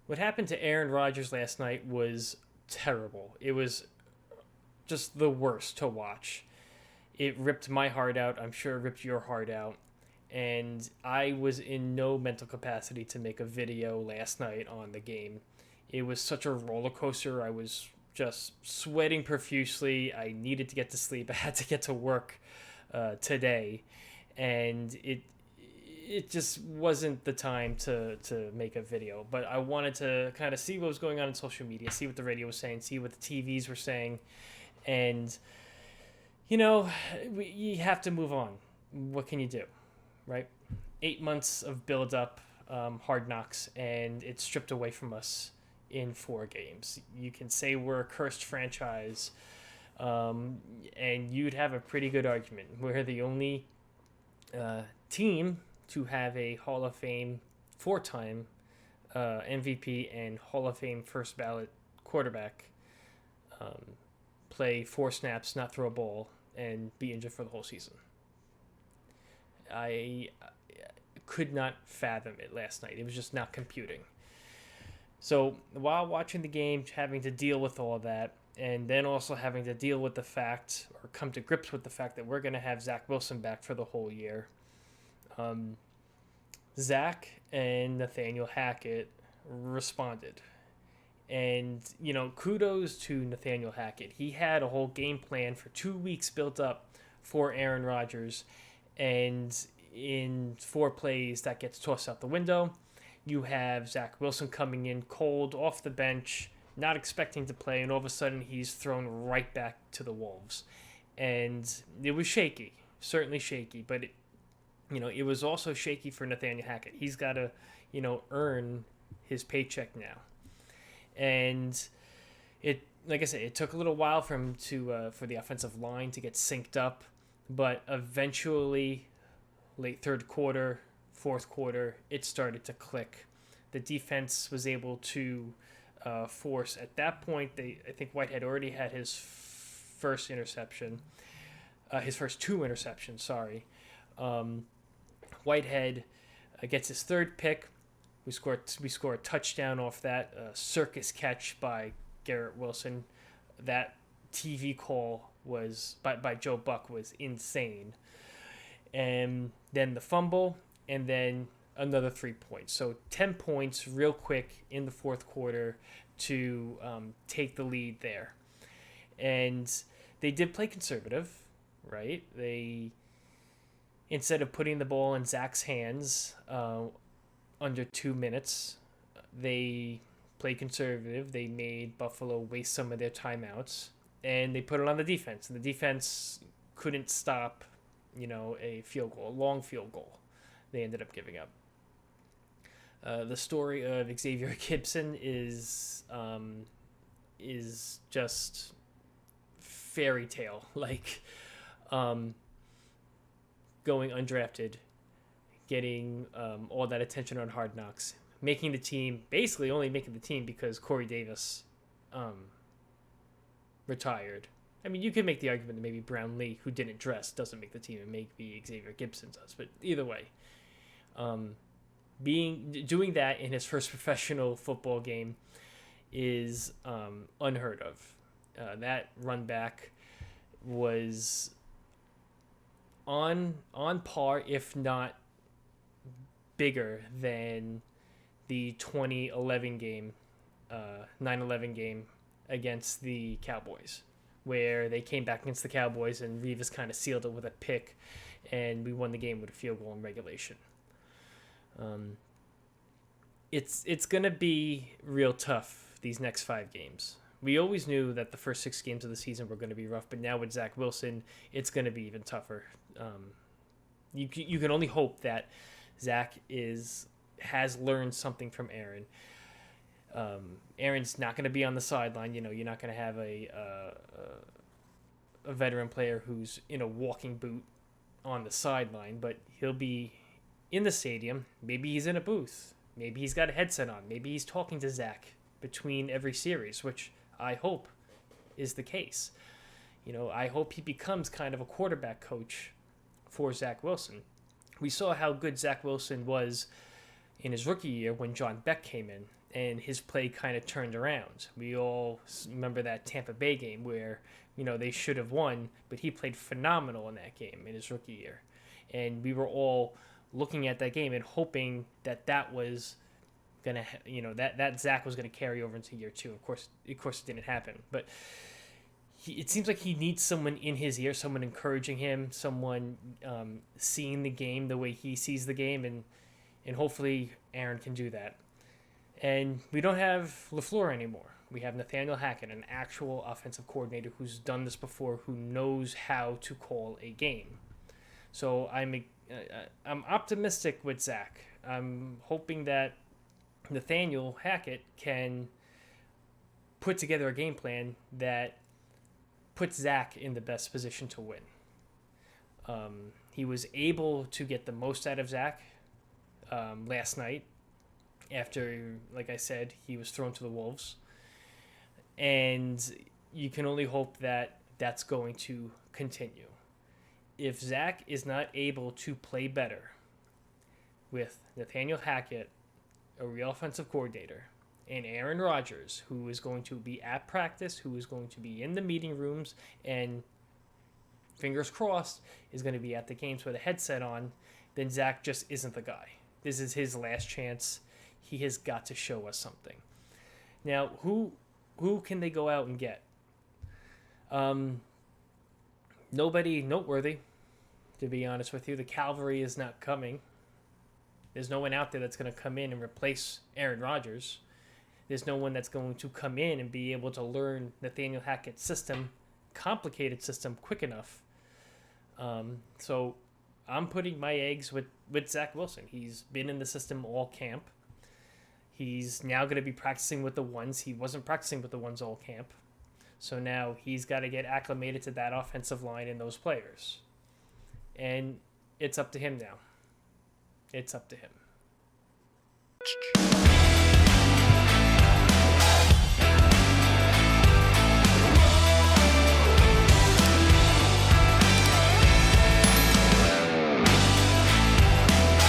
What happened to Aaron Rodgers last night was terrible. It was just the worst to watch. It ripped my heart out. I'm sure it ripped your heart out. And I was in no mental capacity to make a video last night on the game. It was such a roller coaster. I was just sweating profusely. I needed to get to sleep. I had to get to work today, and it just wasn't the time to make a video. But I wanted to kind of see what was going on in social media, see what the radio was saying, see what the TVs were saying, and you have to move on. What can you do, right? 8 months of build up, hard knocks, and it's stripped away from us in 4 games. You can say we're a cursed franchise, and you'd have a pretty good argument. We're the only team to have a Hall of Fame 4-time MVP and Hall of Fame first ballot quarterback play 4 snaps, not throw a ball, and be injured for the whole season. I could not fathom it last night. It was just not computing. So while watching the game, having to deal with all that, and then also having to deal with the fact, or come to grips with the fact, that we're going to have Zach Wilson back for the whole year, Zach and Nathaniel Hackett responded. And, kudos to Nathaniel Hackett. He had a whole game plan for 2 weeks built up for Aaron Rodgers. And in 4 plays, that gets tossed out the window. You have Zach Wilson coming in cold off the bench, not expecting to play, and all of a sudden he's thrown right back to the Wolves. And it was shaky, certainly shaky, but it was also shaky for Nathaniel Hackett. He's got to, earn his paycheck now. And like I said, it took a little while for him for the offensive line to get synced up, but eventually, late third quarter, fourth quarter, it started to click. The defense was able to force. At that point, I think Whitehead already had his first interception, his first 2 interceptions. Sorry, Whitehead gets his 3rd pick. We score a touchdown off that circus catch by Garrett Wilson. That TV call was by Joe Buck was insane. And then the fumble, and then another 3 points. So 10 points real quick in the fourth quarter to take the lead there. And they did play conservative, right? They, instead of putting the ball in Zach's hands under 2 minutes, they played conservative. They made Buffalo waste some of their timeouts, and they put it on the defense. And the defense couldn't stop, a field goal, a long field goal. They ended up giving up. The story of Xavier Gibson is just fairy tale, like going undrafted, getting all that attention on Hard Knocks, making the team, basically only making the team because Corey Davis retired. I mean, you could make the argument that maybe Brown Lee, who didn't dress, doesn't make the team, and maybe Xavier Gibson does. But either way, doing that in his first professional football game is unheard of. That run back was on par, if not bigger than the 2011 game, 9/11 game against the Cowboys, where they came back against the Cowboys and Revis kind of sealed it with a pick, and we won the game with a field goal in regulation. It's going to be real tough these next 5 games. We always knew that the first 6 games of the season were going to be rough, but now with Zach Wilson, it's going to be even tougher. You can only hope that Zach has learned something from Aaron. Aaron's not going to be on the sideline. You're not going to have a veteran player who's in a walking boot on the sideline, but he'll be in the stadium. Maybe he's in a booth. Maybe he's got a headset on. Maybe he's talking to Zach between every series, which I hope is the case. I hope he becomes kind of a quarterback coach for Zach Wilson. We saw how good Zach Wilson was in his rookie year when John Beck came in, and his play kind of turned around. We all remember that Tampa Bay game where, they should have won, but he played phenomenal in that game in his rookie year. And we were all looking at that game and hoping that was going to, that Zach was going to carry over into year 2. Of course, it didn't happen. But it seems like he needs someone in his ear, someone encouraging him, someone seeing the game the way he sees the game, and hopefully Aaron can do that. And we don't have LaFleur anymore. We have Nathaniel Hackett, an actual offensive coordinator who's done this before, who knows how to call a game. So I'm optimistic with Zach. I'm hoping that Nathaniel Hackett can put together a game plan that puts Zach in the best position to win. He was able to get the most out of Zach last night after, like I said, he was thrown to the wolves. And you can only hope that that's going to continue. If Zach is not able to play better with Nathaniel Hackett, a real offensive coordinator, and Aaron Rodgers, who is going to be at practice, who is going to be in the meeting rooms, and fingers crossed, is going to be at the games with a headset on, then Zach just isn't the guy. This is his last chance. He has got to show us something. Now, who can they go out and get? Nobody noteworthy, to be honest with you. The cavalry is not coming. There's no one out there that's going to come in and replace Aaron Rodgers. There's no one that's going to come in and be able to learn Nathaniel Hackett's system, complicated system, quick enough. So I'm putting my eggs with Zach Wilson. He's been in the system all camp. He's now going to be practicing with the ones. He wasn't practicing with the ones all camp. So now he's got to get acclimated to that offensive line and those players. And it's up to him now. It's up to him.